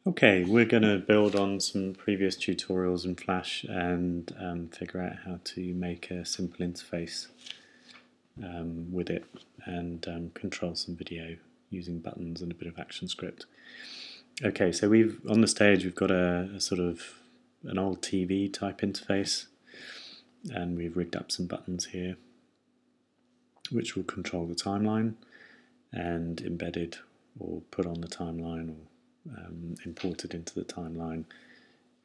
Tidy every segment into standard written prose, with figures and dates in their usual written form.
Okay, we're going to build on some previous tutorials in Flash and figure out how to make a simple interface with it and control some video using buttons and a bit of ActionScript. Okay, so on the stage we've got a sort of an old TV type interface, and we've rigged up some buttons here which will control the timeline, and embedded or put on the timeline or imported into the timeline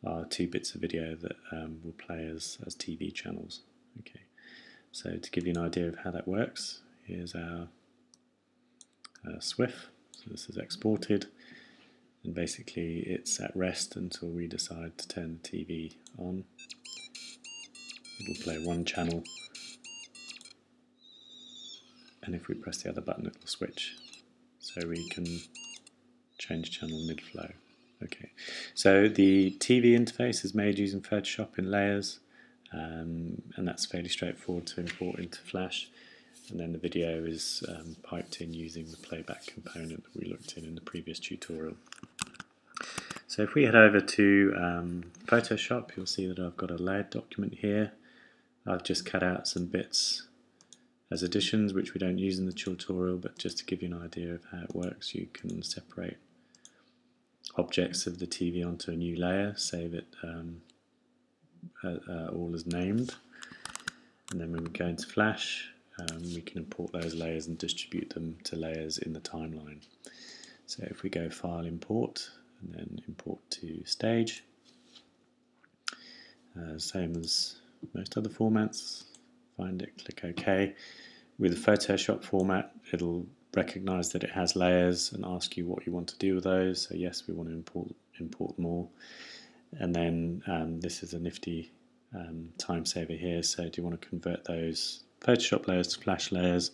are 2 bits of video that will play as TV channels. Okay, so to give you an idea of how that works, here's our SWIF. So this is exported, and basically it's at rest until we decide to turn the TV on. It'll play one channel, and if we press the other button it'll switch, so we can change channel mid-flow. Okay, so the TV interface is made using Photoshop in layers, and that's fairly straightforward to import into Flash, and then the video is piped in using the playback component that we looked in the previous tutorial. So if we head over to Photoshop, you'll see that I've got a layered document here. I've just cut out some bits as additions which we don't use in the tutorial, but just to give you an idea of how it works, you can separate objects of the TV onto a new layer, save it all as named, and then when we go into Flash we can import those layers and distribute them to layers in the timeline. So if we go File, Import, and then Import to Stage, same as most other formats, find it, click OK. With the Photoshop format, it'll recognize that it has layers and ask you what you want to do with those. So yes, we want to import more, and then this is a nifty time saver here. So do you want to convert those Photoshop layers to Flash layers,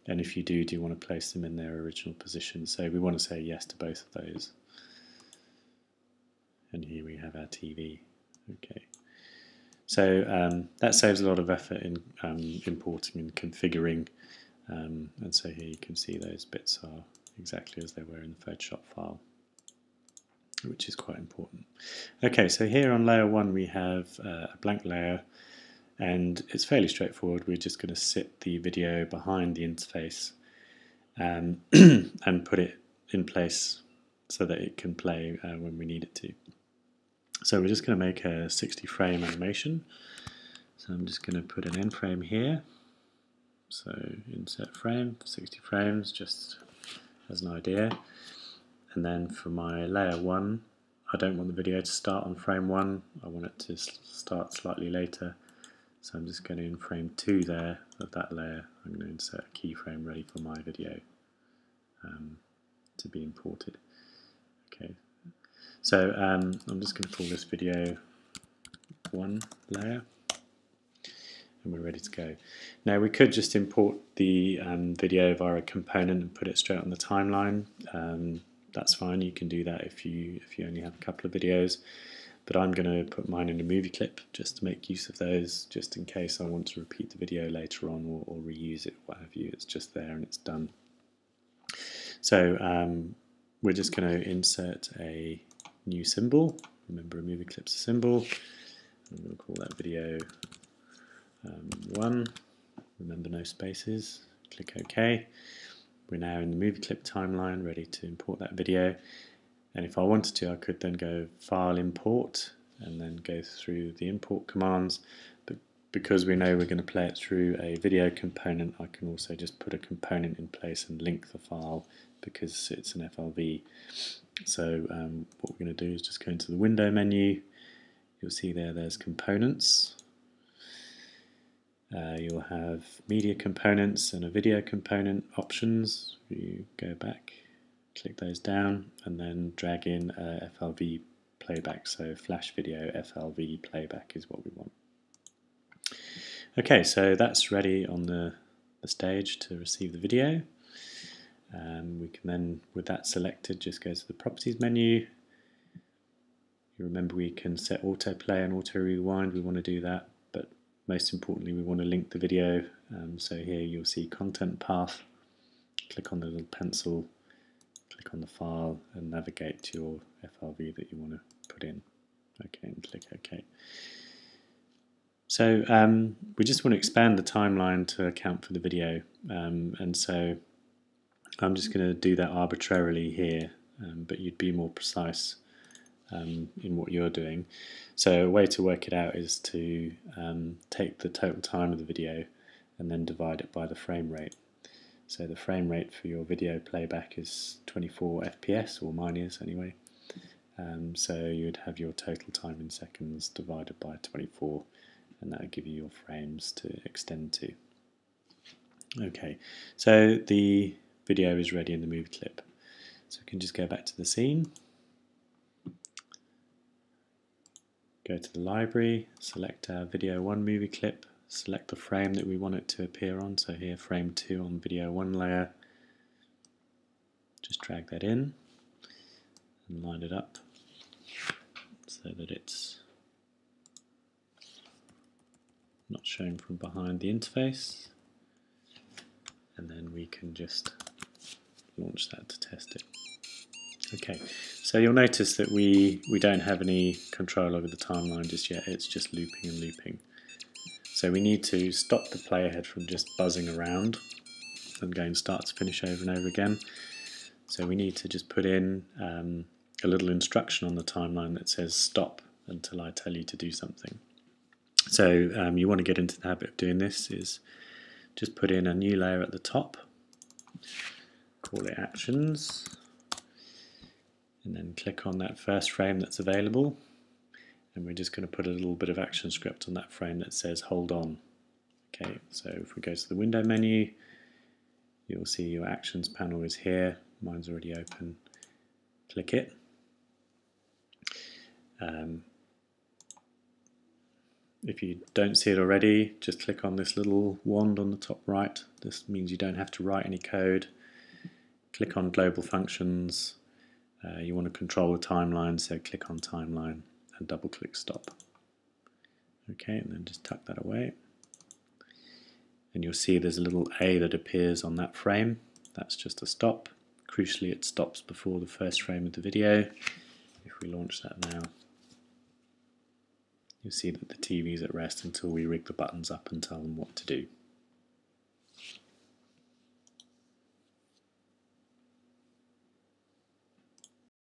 and if you do you want to place them in their original position? So we want to say yes to both of those, and here we have our TV. Okay, so that saves a lot of effort in importing and configuring. And so here you can see those bits are exactly as they were in the Photoshop file, which is quite important. Okay, so here on layer 1 we have a blank layer, and it's fairly straightforward. We're just going to sit the video behind the interface and put it in place so that it can play when we need it to. So we're just going to make a 60 frame animation. So I'm just going to put an end frame here. So insert frame, 60 frames, just as an idea. And then for my layer 1, I don't want the video to start on frame 1, I want it to start slightly later. So I'm just going to, in frame 2 there of that layer, I'm going to insert a keyframe ready for my video to be imported. Okay, so I'm just going to call this video 1 layer, and we're ready to go. Now we could just import the video via a component and put it straight on the timeline. That's fine, you can do that if you only have a couple of videos, but I'm going to put mine in a movie clip just to make use of those, just in case I want to repeat the video later on or reuse it, what have you. It's just there and it's done. So we're just going to insert a new symbol. Remember, a movie clip's a symbol. I'm going to call that video 1. Remember, no spaces. Click OK. We're now in the movie clip timeline, ready to import that video. And if I wanted to, I could then go File, Import, and then go through the import commands. But because we know we're going to play it through a video component, I can also just put a component in place and link the file because it's an FLV. So what we're going to do is just go into the window menu. You'll see there's components. You'll have media components and a video component options. You go back, click those down, and then drag in FLV playback. So Flash video FLV playback is what we want. Okay, so that's ready on the stage to receive the video. We can then, with that selected, just go to the properties menu. You remember we can set autoplay and auto rewind. We want to do that, but most importantly we want to link the video. So here you'll see content path. Click on the little pencil, click on the file and navigate to your FRV that you want to put in. Okay, and click OK. So we just want to expand the timeline to account for the video, and so I'm just going to do that arbitrarily here, but you'd be more precise in what you're doing. So a way to work it out is to take the total time of the video and then divide it by the frame rate. So the frame rate for your video playback is 24 FPS, or mine is anyway. So you'd have your total time in seconds divided by 24, and that would give you your frames to extend to. Okay, so the video is ready in the movie clip. So we can just go back to the scene, go to the library, select our video 1 movie clip, select the frame that we want it to appear on, so here frame 2 on video 1 layer, just drag that in and line it up so that it's not shown from behind the interface, and then we can just launch that to test it. Okay, so you'll notice that we don't have any control over the timeline just yet, it's just looping and looping. So we need to stop the playhead from just buzzing around and going start to finish over and over again. So we need to just put in a little instruction on the timeline that says stop until I tell you to do something. So you want to get into the habit of doing this is just put in a new layer at the top, call it actions, and then click on that first frame that's available, and we're just going to put a little bit of action script on that frame that says hold on. Okay, so if we go to the window menu, you'll see your actions panel is here, mine's already open, click it. If you don't see it already, just click on this little wand on the top right. This means you don't have to write any code. Click on global functions. You want to control the timeline, so click on timeline and double click stop. Okay, and then just tuck that away. And you'll see there's a little A that appears on that frame. That's just a stop. Crucially, it stops before the first frame of the video. If we launch that now, you'll see that the TV is at rest until we rig the buttons up and tell them what to do.